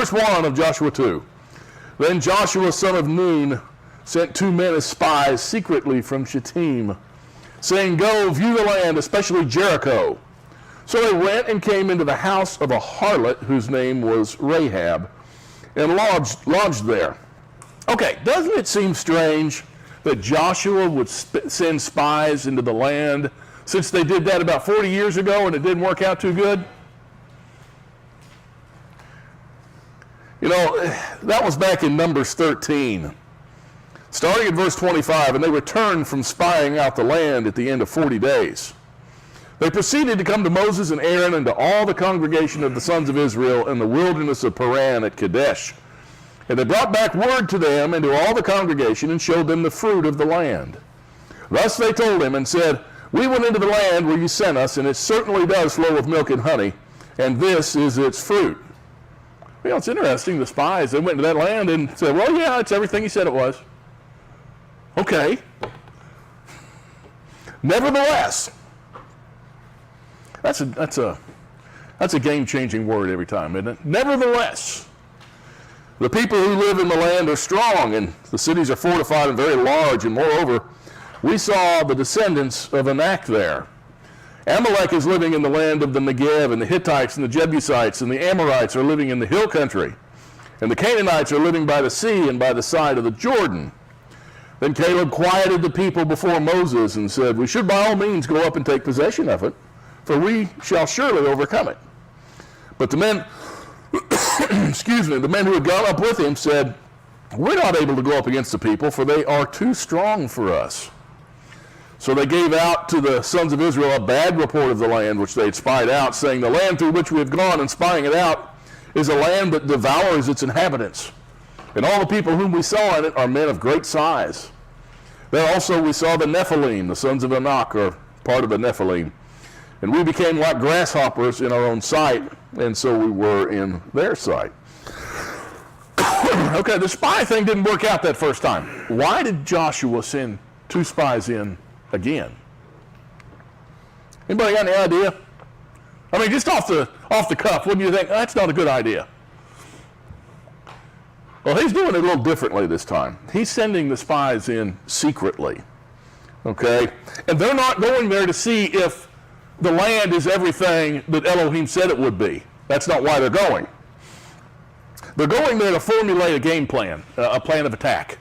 Verse 1 of Joshua 2. Then Joshua, son of Nun, sent 2 men as spies secretly from Shittim, saying, Go, view the land, especially Jericho. So they went and came into the house of a harlot whose name was Rahab, and lodged there. Okay, doesn't it seem strange that Joshua would send spies into the land, since they did that about 40 years ago and it didn't work out too good? You know, that was back in Numbers 13. Starting at verse 25, and they returned from spying out the land at the end of 40 days. They proceeded to come to Moses and Aaron and to all the congregation of the sons of Israel in the wilderness of Paran at Kadesh. And they brought back word to them and to all the congregation and showed them the fruit of the land. Thus they told him and said, We went into the land where you sent us, and it certainly does flow with milk and honey, and this is its fruit. You know, it's interesting, the spies, they went to that land and said, well, yeah, it's everything he said it was. Okay. Nevertheless, that's a game-changing word every time, isn't it? Nevertheless, the people who live in the land are strong, and the cities are fortified and very large, and moreover, we saw the descendants of Anak there. Amalek is living in the land of the Negev, and the Hittites and the Jebusites and the Amorites are living in the hill country, and the Canaanites are living by the sea and by the side of the Jordan. Then Caleb quieted the people before Moses and said, We should by all means go up and take possession of it, for we shall surely overcome it. But the men, the men who had gone up with him said, We're not able to go up against the people, for they are too strong for us. So they gave out to the sons of Israel a bad report of the land which they had spied out, saying, The land through which we have gone and spying it out is a land that devours its inhabitants. And all the people whom we saw in it are men of great size. Then also we saw the Nephilim, the sons of Anak, or part of the Nephilim. And we became like grasshoppers in our own sight, and so we were in their sight. Okay, the spy thing didn't work out that first time. Why did Joshua send 2 spies in again? Anybody got any idea? I mean, just off the cuff, wouldn't you think, that's not a good idea? Well, he's doing it a little differently this time. He's sending the spies in secretly, okay? And they're not going there to see if the land is everything that Elohim said it would be. That's not why they're going. They're going there to formulate a game plan, a plan of attack.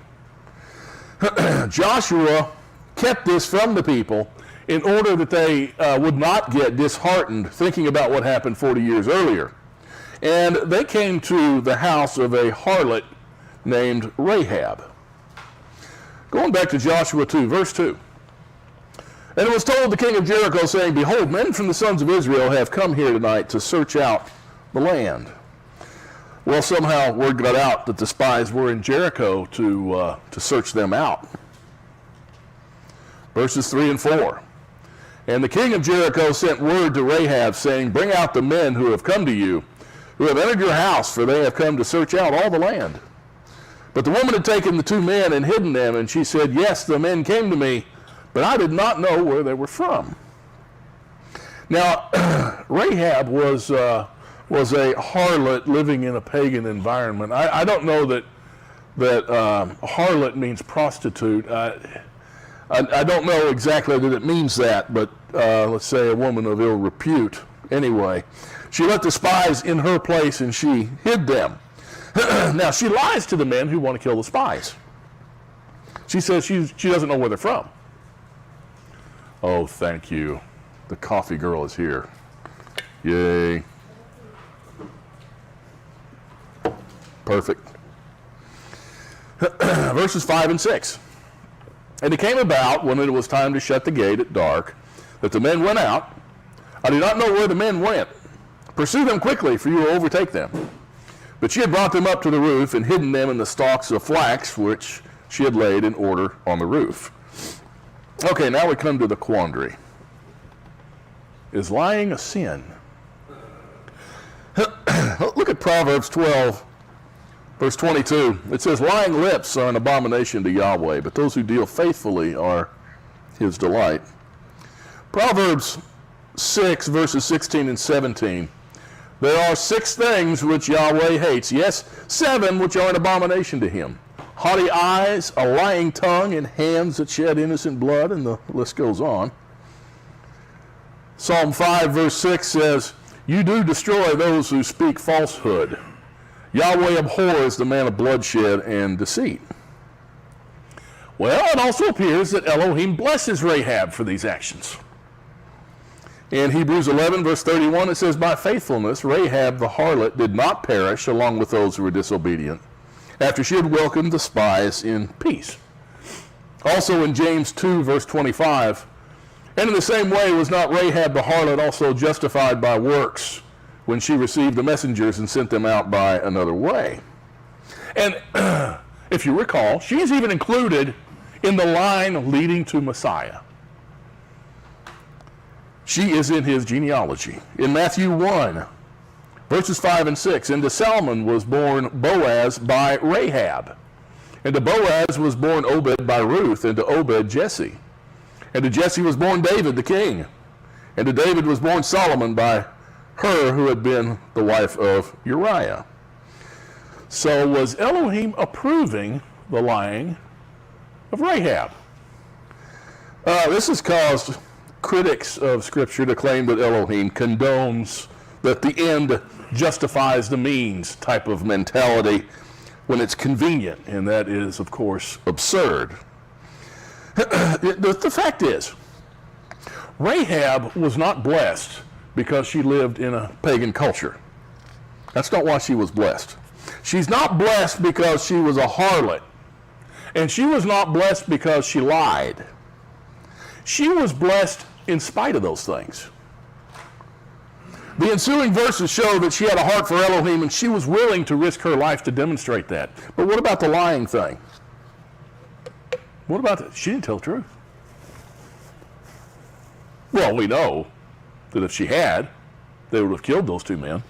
Joshua kept this from the people in order that they would not get disheartened thinking about what happened 40 years earlier. And they came to the house of a harlot named Rahab. Going back to Joshua 2, verse 2. And it was told the king of Jericho, saying, Behold, men from the sons of Israel have come here tonight to search out the land. Well, somehow word got out that the spies were in Jericho to search them out. Verses 3 and 4. And the king of Jericho sent word to Rahab, saying, Bring out the men who have come to you, who have entered your house, for they have come to search out all the land. But the woman had taken the 2 men and hidden them, and she said, Yes, the men came to me, but I did not know where they were from. Now, Rahab was a harlot living in a pagan environment. I don't know that harlot means prostitute. I don't know exactly that it means that, but let's say a woman of ill repute. Anyway, she let the spies in her place and she hid them. Now, she lies to the men who want to kill the spies. She says she doesn't know where they're from. Oh, thank you. The coffee girl is here. Yay. Perfect. Verses 5 and 6. And it came about, when it was time to shut the gate at dark, that the men went out. I do not know where the men went. Pursue them quickly, for you will overtake them. But she had brought them up to the roof and hidden them in the stalks of flax, which she had laid in order on the roof. Okay, now we come to the quandary. Is lying a sin? Look at Proverbs 12, verse 22. It says, Lying lips are an abomination to Yahweh, but those who deal faithfully are his delight. Proverbs 6, verses 16 and 17. There are 6 things which Yahweh hates. Yes, 7 which are an abomination to him. Haughty eyes, a lying tongue, and hands that shed innocent blood, and the list goes on. Psalm 5 verse 6 says, you do destroy those who speak falsehood. Yahweh abhors the man of bloodshed and deceit. Well, it also appears that Elohim blesses Rahab for these actions. In Hebrews 11, verse 31, it says, by faithfulness, Rahab the harlot did not perish along with those who were disobedient, after she had welcomed the spies in peace. Also in James 2, verse 25, and in the same way was not Rahab the harlot also justified by works when she received the messengers and sent them out by another way. And if you recall, she is even included in the line leading to Messiah. She is in his genealogy. In Matthew 1, verses 5 and 6, and to Salmon was born Boaz by Rahab. And to Boaz was born Obed by Ruth, and to Obed Jesse. And to Jesse was born David the king. And to David was born Solomon by her who had been the wife of Uriah. So was Elohim approving the lying of Rahab? This has caused critics of Scripture to claim that Elohim condones that the end justifies the means type of mentality when it's convenient, and that is, of course, absurd. The fact is, Rahab was not blessed because she lived in a pagan culture. That's not why she was blessed. She's not blessed because she was a harlot. And she was not blessed because she lied. She was blessed in spite of those things. The ensuing verses show that she had a heart for Elohim, and she was willing to risk her life to demonstrate that. But what about the lying thing? What about that? She didn't tell the truth. Well, we know that if she had, they would have killed those 2 men.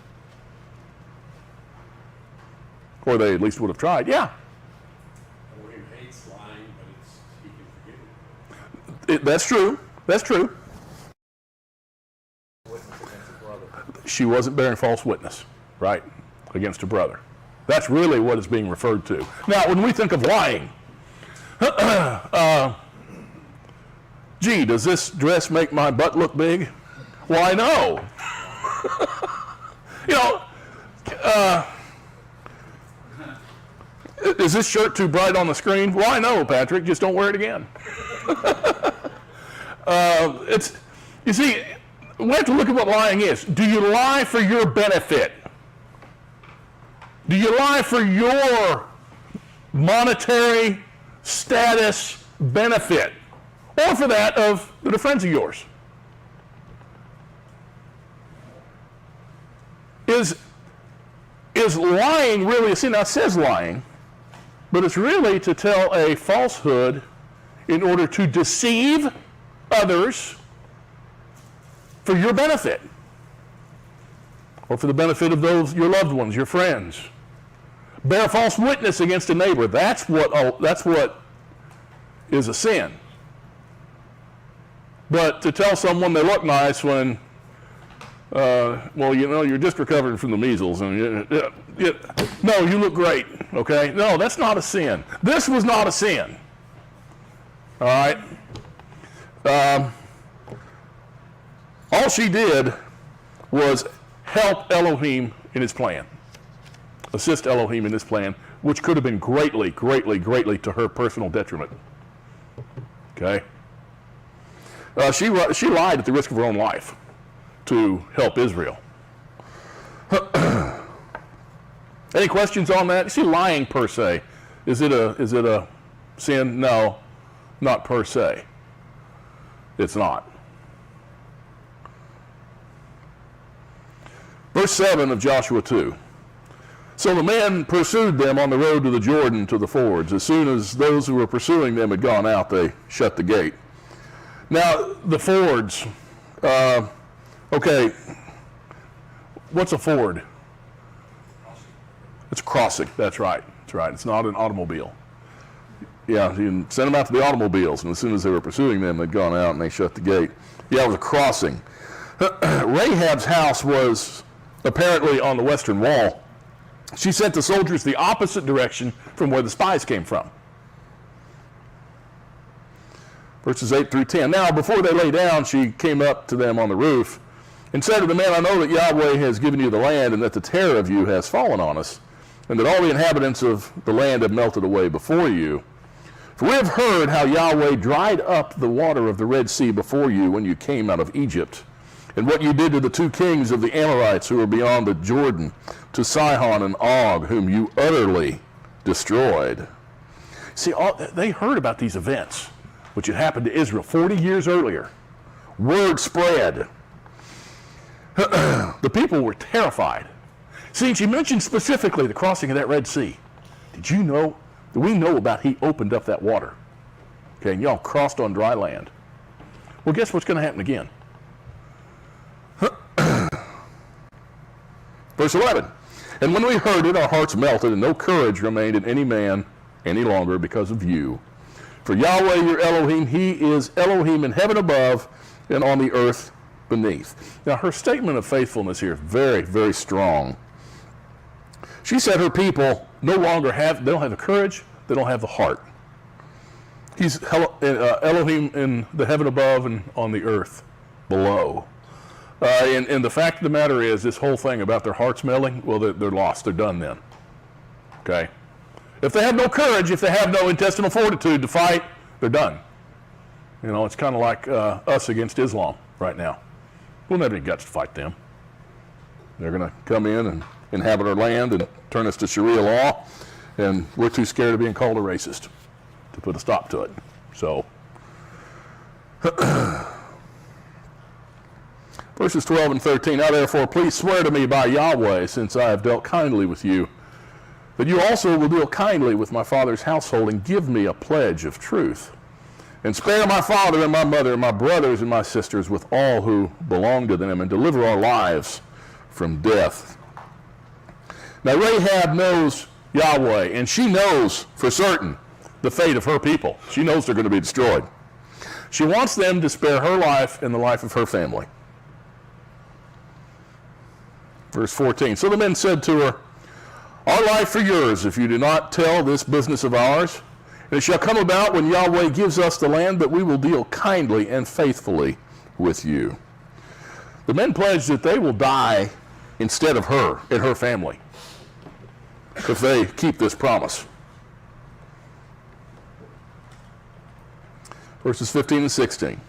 Or they at least would have tried. Yeah. Elohim hates lying, but he can forgive it. That's true. That's true. She wasn't bearing false witness, right, against her brother. That's really what is being referred to. Now, when we think of lying, gee, does this dress make my butt look big? Well, I know. Is this shirt too bright on the screen? Well, I know, Patrick, just don't wear it again. You see, we have to look at what lying is. Do you lie for your benefit? Do you lie for your monetary status benefit? Or for that of the friends of yours? Is lying really a sin? Now it says lying, but it's really to tell a falsehood in order to deceive others for your benefit, or for the benefit of those, your loved ones, your friends. Bear false witness against a neighbor. That's what is a sin. But to tell someone they look nice when, you're just recovering from the measles, and no, you look great, okay? No, that's not a sin. This was not a sin. All right? All she did was help Elohim in his plan, assist Elohim in his plan, which could have been greatly, greatly, greatly to her personal detriment. Okay? She lied at the risk of her own life to help Israel. Any questions on that? See, lying per se, is it a sin? No, not per se. It's not. Verse 7 of Joshua 2. So the men pursued them on the road to the Jordan to the fords. As soon as those who were pursuing them had gone out, they shut the gate. Now, the fords, okay, what's a ford? It's a crossing, that's right. That's right, it's not an automobile. Yeah, you can send them out to the automobiles, and as soon as they were pursuing them, they'd gone out and they shut the gate. Yeah, it was a crossing. Rahab's house was apparently on the western wall, she sent the soldiers the opposite direction from where the spies came from. Verses 8 through 10. Now, before they lay down, she came up to them on the roof and said to the men, I know that Yahweh has given you the land, and that the terror of you has fallen on us, and that all the inhabitants of the land have melted away before you. For we have heard how Yahweh dried up the water of the Red Sea before you when you came out of Egypt, and what you did to the two kings of the Amorites who were beyond the Jordan, to Sihon and Og, whom you utterly destroyed. See, they heard about these events, which had happened to Israel 40 years earlier. Word spread. The people were terrified. See, she mentioned specifically the crossing of that Red Sea. Did you know? We know about he opened up that water. Okay, and y'all crossed on dry land. Well, guess what's going to happen again? Verse 11. And when we heard it, our hearts melted, and no courage remained in any man any longer because of you. For Yahweh your Elohim, he is Elohim in heaven above and on the earth beneath. Now, her statement of faithfulness here is very, very strong. She said her people no longer they don't have the courage, they don't have the heart. He's Elohim in the heaven above and on the earth below. And the fact of the matter is, this whole thing about their hearts melting, well, they're lost. They're done then. Okay? If they have no courage, if they have no intestinal fortitude to fight, they're done. You know, it's kind of like us against Islam right now. We'll never get guts to fight them. They're going to come in and inhabit our land and turn us to Sharia law, and we're too scared of being called a racist to put a stop to it. So, verses 12 and 13, now therefore please swear to me by Yahweh, since I have dealt kindly with you, that you also will deal kindly with my father's household, and give me a pledge of truth. And spare my father and my mother and my brothers and my sisters with all who belong to them, and deliver our lives from death. Now Rahab knows Yahweh, and she knows for certain the fate of her people. She knows they're going to be destroyed. She wants them to spare her life and the life of her family. Verse 14, so the men said to her, our life for yours, if you do not tell this business of ours. And it shall come about when Yahweh gives us the land that we will deal kindly and faithfully with you. The men pledge that they will die instead of her and her family if they keep this promise. Verses 15 and 16.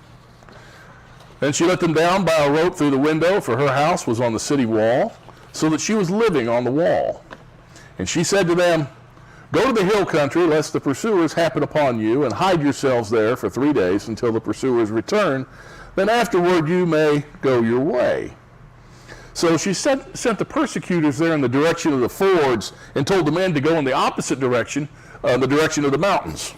Then she let them down by a rope through the window, for her house was on the city wall, so that she was living on the wall. And she said to them, go to the hill country, lest the pursuers happen upon you, and hide yourselves there for 3 days until the pursuers return. Then afterward you may go your way. So she sent the persecutors there in the direction of the fords, and told the men to go in the opposite direction, the direction of the mountains.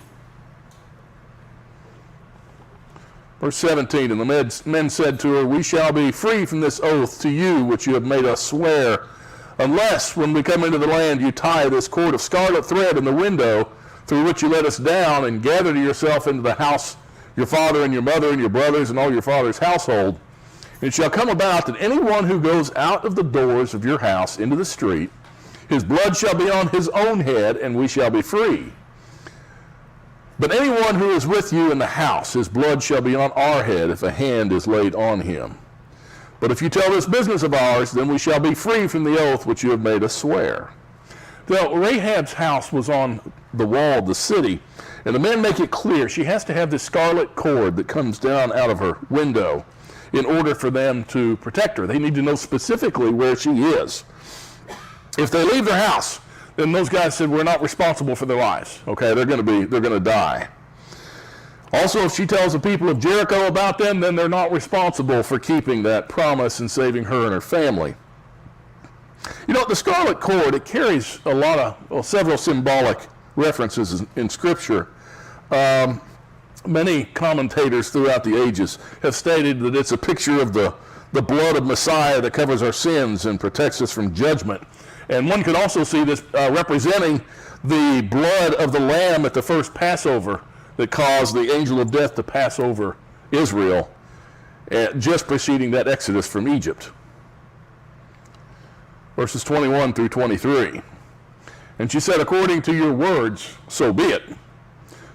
Verse 17, and the men said to her, we shall be free from this oath to you which you have made us swear, unless when we come into the land you tie this cord of scarlet thread in the window through which you let us down, and gather to yourself into the house your father and your mother and your brothers and all your father's household. It shall come about that anyone who goes out of the doors of your house into the street, his blood shall be on his own head, and we shall be free. But anyone who is with you in the house, his blood shall be on our head if a hand is laid on him. But if you tell this business of ours, then we shall be free from the oath which you have made us swear. Now, Rahab's house was on the wall of the city, and the men make it clear she has to have this scarlet cord that comes down out of her window in order for them to protect her. They need to know specifically where she is. If they leave their house, then those guys said, we're not responsible for their lives. Okay, they're going to die. Also, if she tells the people of Jericho about them, then they're not responsible for keeping that promise and saving her and her family. You know, the scarlet cord, it carries several symbolic references in Scripture. Many commentators throughout the ages have stated that it's a picture of the blood of Messiah that covers our sins and protects us from judgment. And one could also see this representing the blood of the lamb at the first Passover that caused the angel of death to pass over Israel, just preceding that exodus from Egypt. Verses 21 through 23. And she said, according to your words, so be it.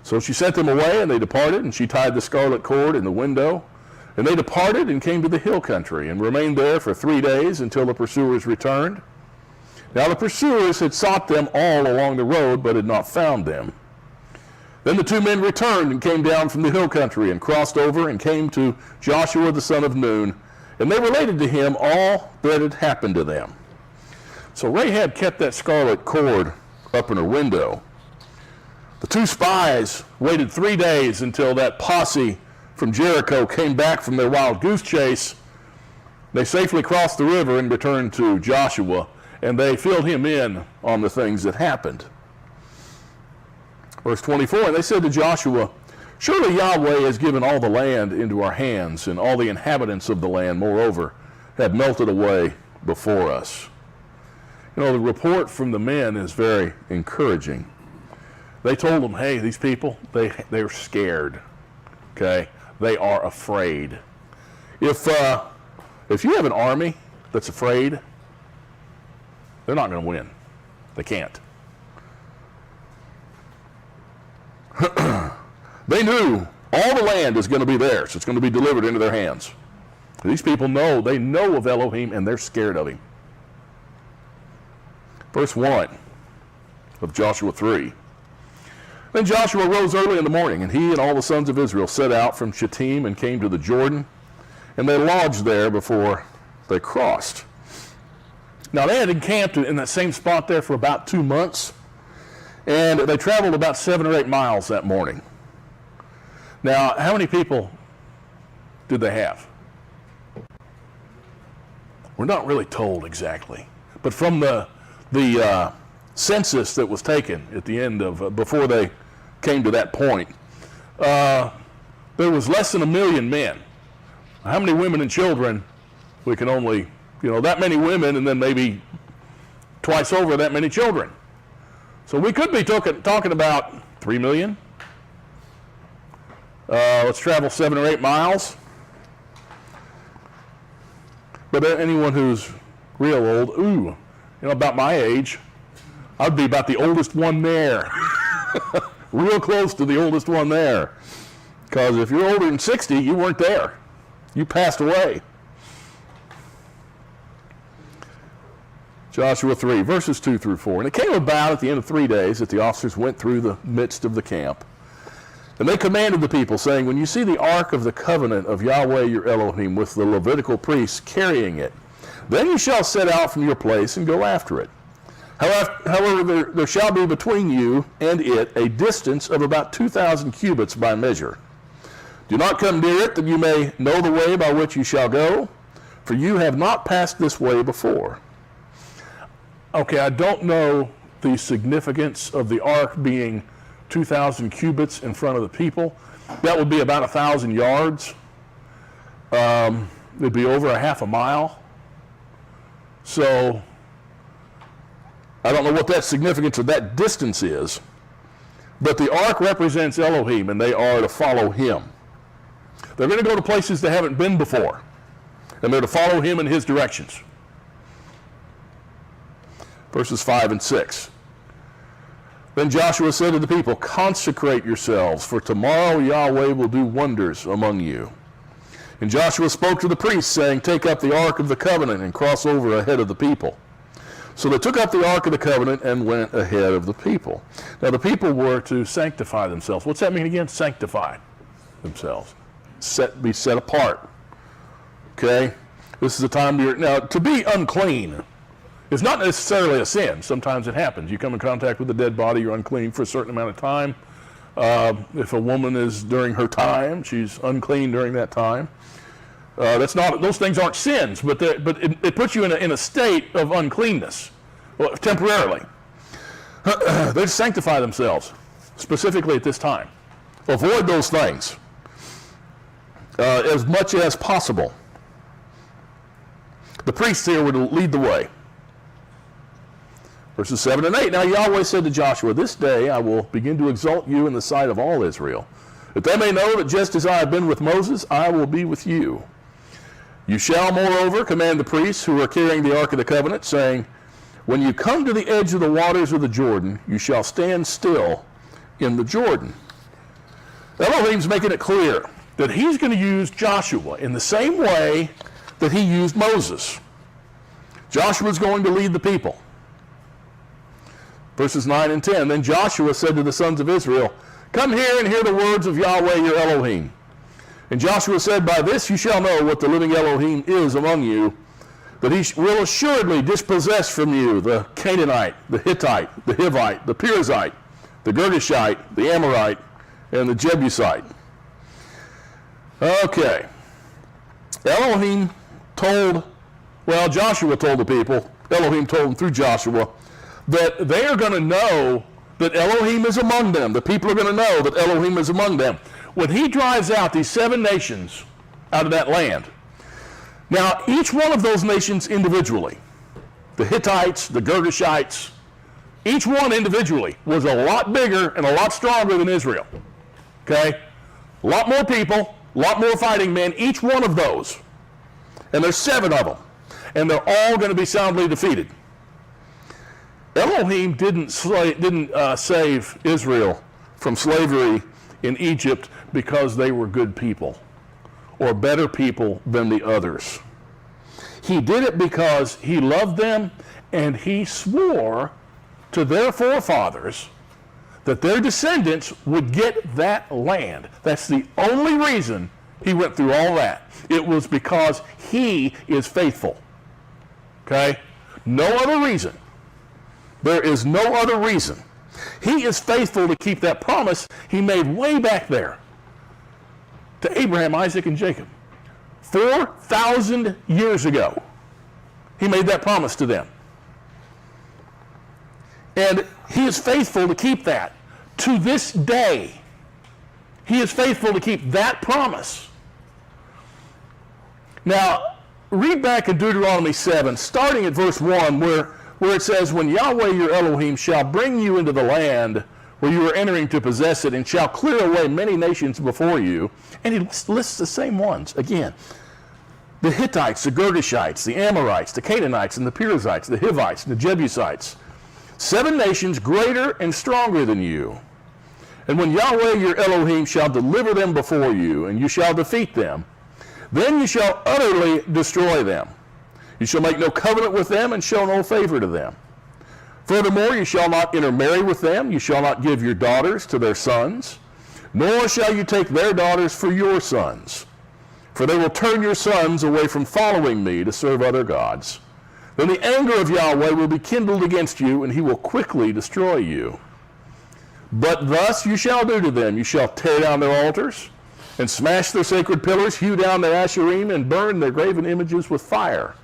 So she sent them away, and they departed, and she tied the scarlet cord in the window. And they departed and came to the hill country, and remained there for 3 days until the pursuers returned. Now the pursuers had sought them all along the road, but had not found them. Then the 2 men returned and came down from the hill country, and crossed over, and came to Joshua the son of Nun, and they related to him all that had happened to them. So Rahab kept that scarlet cord up in her window. The 2 spies waited 3 days until that posse from Jericho came back from their wild goose chase. They safely crossed the river and returned to Joshua, and they filled him in on the things that happened. Verse 24, and they said to Joshua, surely Yahweh has given all the land into our hands, and all the inhabitants of the land, moreover, have melted away before us. You know, the report from the men is very encouraging. They told them, hey, these people, they're scared, okay? They are afraid. If you have an army that's afraid, they're not going to win. They can't. They knew all the land is going to be theirs. It's going to be delivered into their hands. These people know, they know of Elohim, and they're scared of him. Verse 1 of Joshua 3. Then Joshua rose early in the morning, and he and all the sons of Israel set out from Shittim and came to the Jordan, and they lodged there before they crossed. Now they had encamped in that same spot there for about 2 months, and they traveled about 7 or 8 miles that morning. Now, how many people did they have? We're not really told exactly, but from the census that was taken at the end of, before they came to that point, there was less than 1 million men. How many women and children? We can only, that many women, and then maybe twice over that many children. So we could be talking about 3 million. Let's travel 7 or 8 miles. But anyone who's real old, about my age, I'd be about the oldest one there. Real close to the oldest one there. Because if you're older than 60, you weren't there. You passed away. Joshua 3, verses 2 through 4. And it came about at the end of 3 days that the officers went through the midst of the camp. And they commanded the people, saying, when you see the ark of the covenant of Yahweh your Elohim with the Levitical priests carrying it, then you shall set out from your place and go after it. However, there shall be between you and it a distance of about 2,000 cubits by measure. Do not come near it, that you may know the way by which you shall go, for you have not passed this way before. Okay, I don't know the significance of the ark being 2,000 cubits in front of the people. That would be about 1,000 yards. It'd be over a half a mile. So I don't know what that significance of that distance is, but the ark represents Elohim, and they are to follow him. They're going to go to places they haven't been before, and they're to follow him in his directions. Verses 5 and 6. Then Joshua said to the people, consecrate yourselves, for tomorrow Yahweh will do wonders among you. And Joshua spoke to the priests, saying, take up the ark of the covenant and cross over ahead of the people. So they took up the ark of the covenant and went ahead of the people. Now the people were to sanctify themselves. What's that mean again? Sanctify themselves. Be set apart. Okay? This is a time now, to be unclean is not necessarily a sin. Sometimes it happens. You come in contact with a dead body, you're unclean for a certain amount of time. If a woman is during her time, she's unclean during that time. Those things aren't sins, but it puts you in a state of uncleanness, temporarily. They sanctify themselves, specifically at this time. Avoid those things as much as possible. The priests here were to lead the way. Verses 7 and 8. Now Yahweh said to Joshua, this day I will begin to exalt you in the sight of all Israel, that they may know that just as I have been with Moses, I will be with you. You shall, moreover, command the priests who are carrying the Ark of the Covenant, saying, when you come to the edge of the waters of the Jordan, you shall stand still in the Jordan. Elohim's making it clear that he's going to use Joshua in the same way that he used Moses. Joshua's going to lead the people. Verses 9 and 10, then Joshua said to the sons of Israel, come here and hear the words of Yahweh your Elohim. And Joshua said, by this you shall know what the living Elohim is among you, that he will assuredly dispossess from you the Canaanite, the Hittite, the Hivite, the Perizzite, the Girgashite, the Amorite, and the Jebusite. Okay. Joshua told the people, Elohim told them through Joshua, that they are going to know that Elohim is among them. The people are going to know that Elohim is among them. When he drives out these 7 nations out of that land, now each one of those nations individually, the Hittites, the Girgashites, each one individually was a lot bigger and a lot stronger than Israel. Okay? A lot more people, a lot more fighting men, each one of those. And there's 7 of them. And they're all going to be soundly defeated. Elohim didn't save Israel from slavery in Egypt because they were good people or better people than the others. He did it because he loved them, and he swore to their forefathers that their descendants would get that land. That's the only reason he went through all that. It was because he is faithful. Okay? No other reason. There is no other reason. He is faithful to keep that promise he made way back there to Abraham, Isaac, and Jacob. 4,000 years ago, he made that promise to them. And he is faithful to keep that. To this day, he is faithful to keep that promise. Now, read back in Deuteronomy 7, starting at verse 1, where it says, when Yahweh your Elohim shall bring you into the land where you are entering to possess it, and shall clear away many nations before you. And he lists the same ones again. The Hittites, the Girgashites, the Amorites, the Canaanites, and the Perizzites, the Hivites, and the Jebusites. 7 nations greater and stronger than you. And when Yahweh your Elohim shall deliver them before you, and you shall defeat them, then you shall utterly destroy them. You shall make no covenant with them, and show no favor to them. Furthermore, you shall not intermarry with them. You shall not give your daughters to their sons, nor shall you take their daughters for your sons. For they will turn your sons away from following me to serve other gods. Then the anger of Yahweh will be kindled against you, and he will quickly destroy you. But thus you shall do to them. You shall tear down their altars, and smash their sacred pillars, hew down their asherim, and burn their graven images with fire.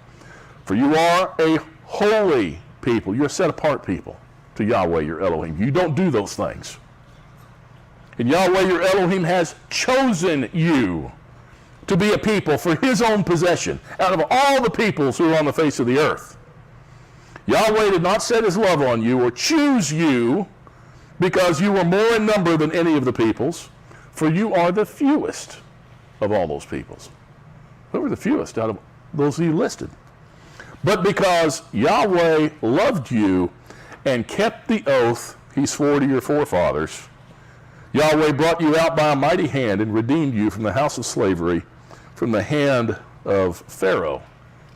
For you are a holy people. You're a set-apart people to Yahweh your Elohim. You don't do those things. And Yahweh your Elohim has chosen you to be a people for his own possession out of all the peoples who are on the face of the earth. Yahweh did not set his love on you or choose you because you were more in number than any of the peoples, for you are the fewest of all those peoples. Who were the fewest out of those he listed? But because Yahweh loved you and kept the oath he swore to your forefathers, Yahweh brought you out by a mighty hand and redeemed you from the house of slavery, from the hand of Pharaoh,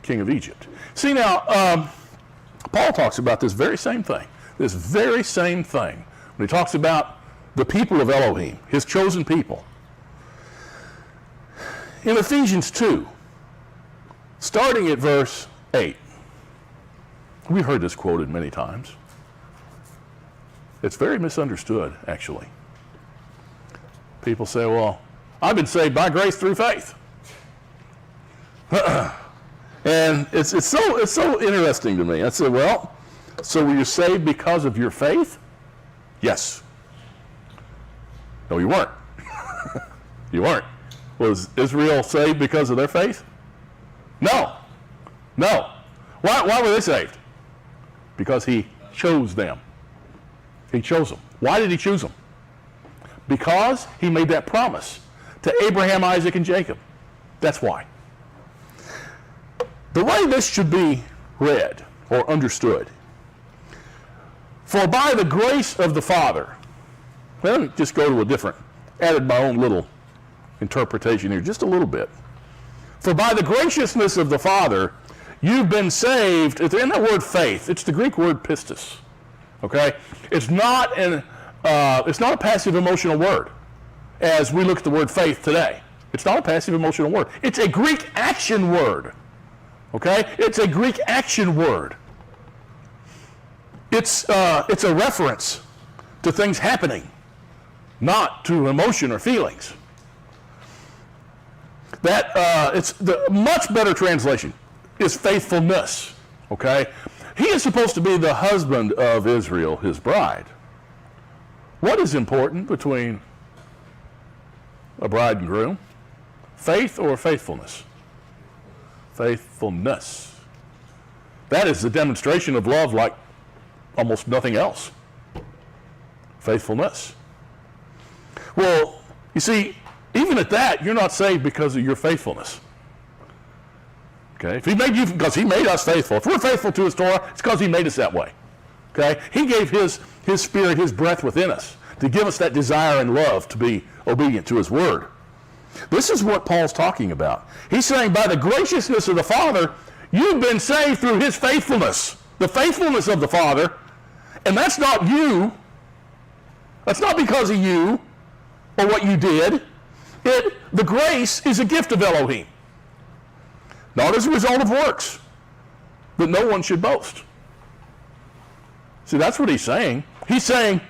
king of Egypt. See now, Paul talks about this very same thing. When he talks about the people of Elohim, his chosen people. In Ephesians 2, starting at verse 8, we've heard this quoted many times. It's very misunderstood, actually. People say, well, I've been saved by grace through faith. And it's so interesting to me. I said, well, so were you saved because of your faith? Yes. No, you weren't. You weren't. Was Israel saved because of their faith? No. Why were they saved? Because he chose them. He chose them. Why did he choose them? Because he made that promise to Abraham, Isaac, and Jacob. That's why. The way this should be read or understood, for by the grace of the Father, let me just go to a different, added my own little interpretation here, just a little bit. For by the graciousness of the Father, you've been saved. It's in that word faith. It's the Greek word pistis. Okay? It's not a passive emotional word as we look at the word faith today. It's not a passive emotional word. It's a Greek action word. Okay? It's a Greek action word. It's a reference to things happening, not to emotion or feelings. It's the much better translation is faithfulness. Okay? He is supposed to be the husband of Israel, his bride. What is important between a bride and groom? Faith or faithfulness? Faithfulness. That is the demonstration of love like almost nothing else. Faithfulness. Well, you see, even at that, you're not saved because of your faithfulness. Okay? If he made you, because he made us faithful. If we're faithful to his Torah, it's because he made us that way. Okay? He gave his spirit, his breath within us to give us that desire and love to be obedient to his word. This is what Paul's talking about. He's saying by the graciousness of the Father, you've been saved through his faithfulness. The faithfulness of the Father. And that's not you. That's not because of you or what you did. The grace is a gift of Elohim. Not as a result of works, that no one should boast. See, that's what he's saying. He's saying,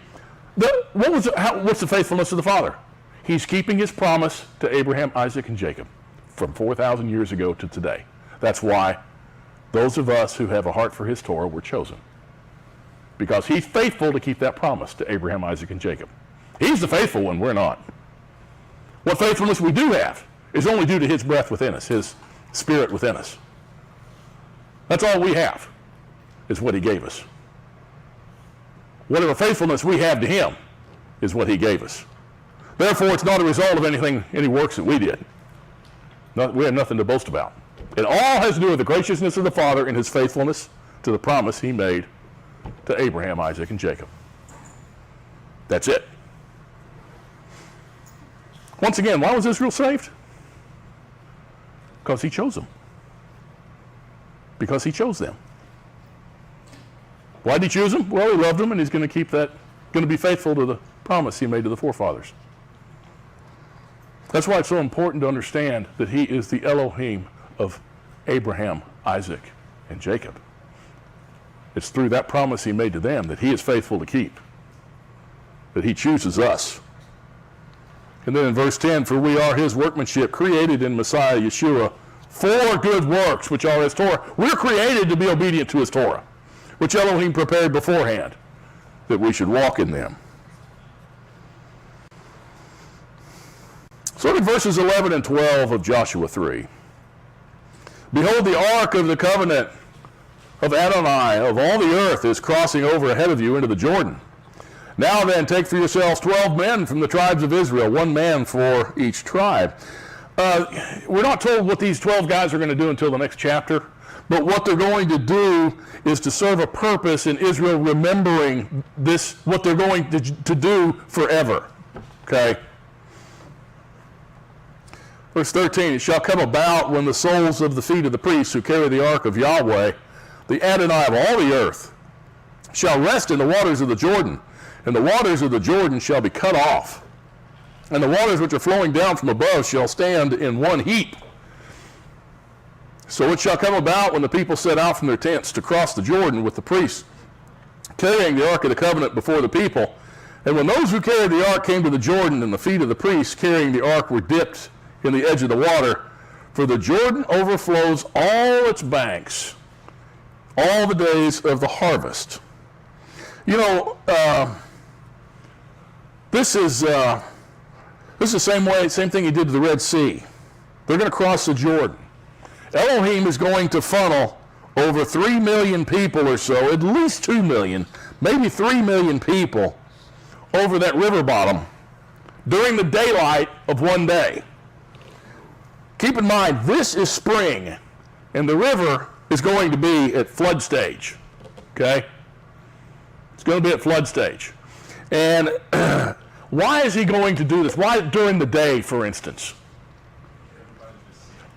what's the faithfulness of the Father? He's keeping his promise to Abraham, Isaac, and Jacob from 4,000 years ago to today. That's why those of us who have a heart for his Torah were chosen. Because he's faithful to keep that promise to Abraham, Isaac, and Jacob. He's the faithful one, we're not. What faithfulness we do have is only due to his breath within us, his spirit within us. That's all we have, is what he gave us. Whatever faithfulness we have to him is what he gave us. Therefore, it's not a result of any works that we did. We have nothing to boast about. It all has to do with the graciousness of the Father and his faithfulness to the promise he made to Abraham, Isaac, and Jacob. That's it. Once again, why was Israel saved? Because he chose them. Because he chose them. Why did he choose them? Well, he loved them, and he's going to be faithful to the promise he made to the forefathers. That's why it's so important to understand that he is the Elohim of Abraham, Isaac, and Jacob. It's through that promise he made to them that he is faithful to keep, that he chooses us. And then in verse 10, for we are his workmanship, created in Messiah Yeshua for good works, which are his Torah. We're created to be obedient to his Torah, which Elohim prepared beforehand, that we should walk in them. So look at verses 11 and 12 of Joshua 3. Behold, the ark of the covenant of Adonai of all the earth is crossing over ahead of you into the Jordan. Now then, take for yourselves 12 men from the tribes of Israel, 1 man for each tribe. We're not told what these 12 guys are going to do until the next chapter, but what they're going to do is to serve a purpose in Israel remembering this, what they're going to do forever. Okay? Verse 13, it shall come about when the soles of the feet of the priests who carry the ark of Yahweh, the Adonai of all the earth, shall rest in the waters of the Jordan, and the waters of the Jordan shall be cut off, and the waters which are flowing down from above shall stand in one heap. So it shall come about when the people set out from their tents to cross the Jordan with the priests carrying the ark of the covenant before the people, and when those who carried the ark came to the Jordan, and the feet of the priests carrying the ark were dipped in the edge of the water, for the Jordan overflows all its banks all the days of the harvest. You know, this is the same thing he did to the Red Sea. They're going to cross the Jordan. Elohim is going to funnel over 3 million people or so, at least 2 million, maybe 3 million people over that river bottom during the daylight of one day. Keep in mind, this is spring. And the river is going to be at flood stage, okay? It's going to be at flood stage. And why is he going to do this? Why during the day, for instance?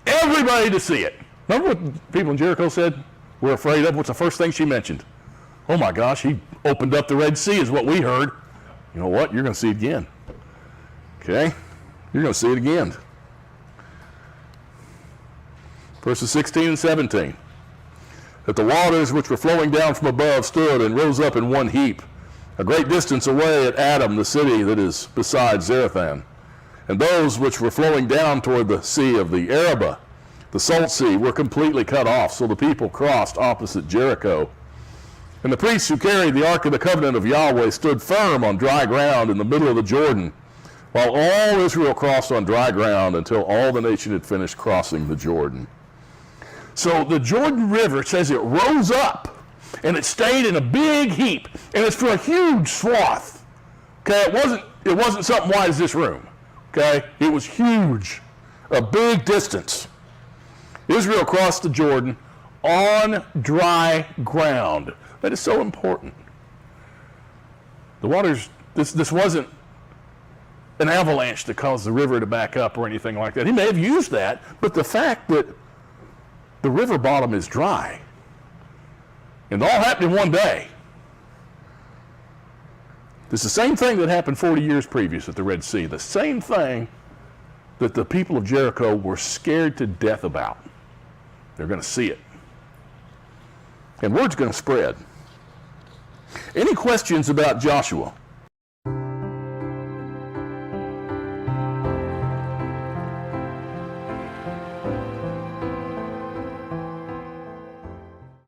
Everybody to see it. Remember what people in Jericho said we're afraid of? What's the first thing she mentioned? Oh my gosh, he opened up the Red Sea is what we heard. You know what? You're going to see it again. Okay? You're going to see it again. Verses 16 and 17. That the waters which were flowing down from above stood and rose up in one heap, a great distance away at Adam, the city that is beside Zarethan. And those which were flowing down toward the sea of the Arabah, the salt sea, were completely cut off, so the people crossed opposite Jericho. And the priests who carried the ark of the covenant of Yahweh stood firm on dry ground in the middle of the Jordan, while all Israel crossed on dry ground until all the nation had finished crossing the Jordan. So the Jordan River, it says it rose up, and it stayed in a big heap, and it's for a huge swath. Okay, it wasn't something wide as this room. Okay, it was huge, a big distance. Israel crossed the Jordan on dry ground. That is so important. The waters, this wasn't an avalanche that caused the river to back up or anything like that. He may have used that, but the fact that the river bottom is dry, and it all happened in one day. It's the same thing that happened 40 years previous at the Red Sea. The same thing that the people of Jericho were scared to death about. They're going to see it. And word's going to spread. Any questions about Joshua?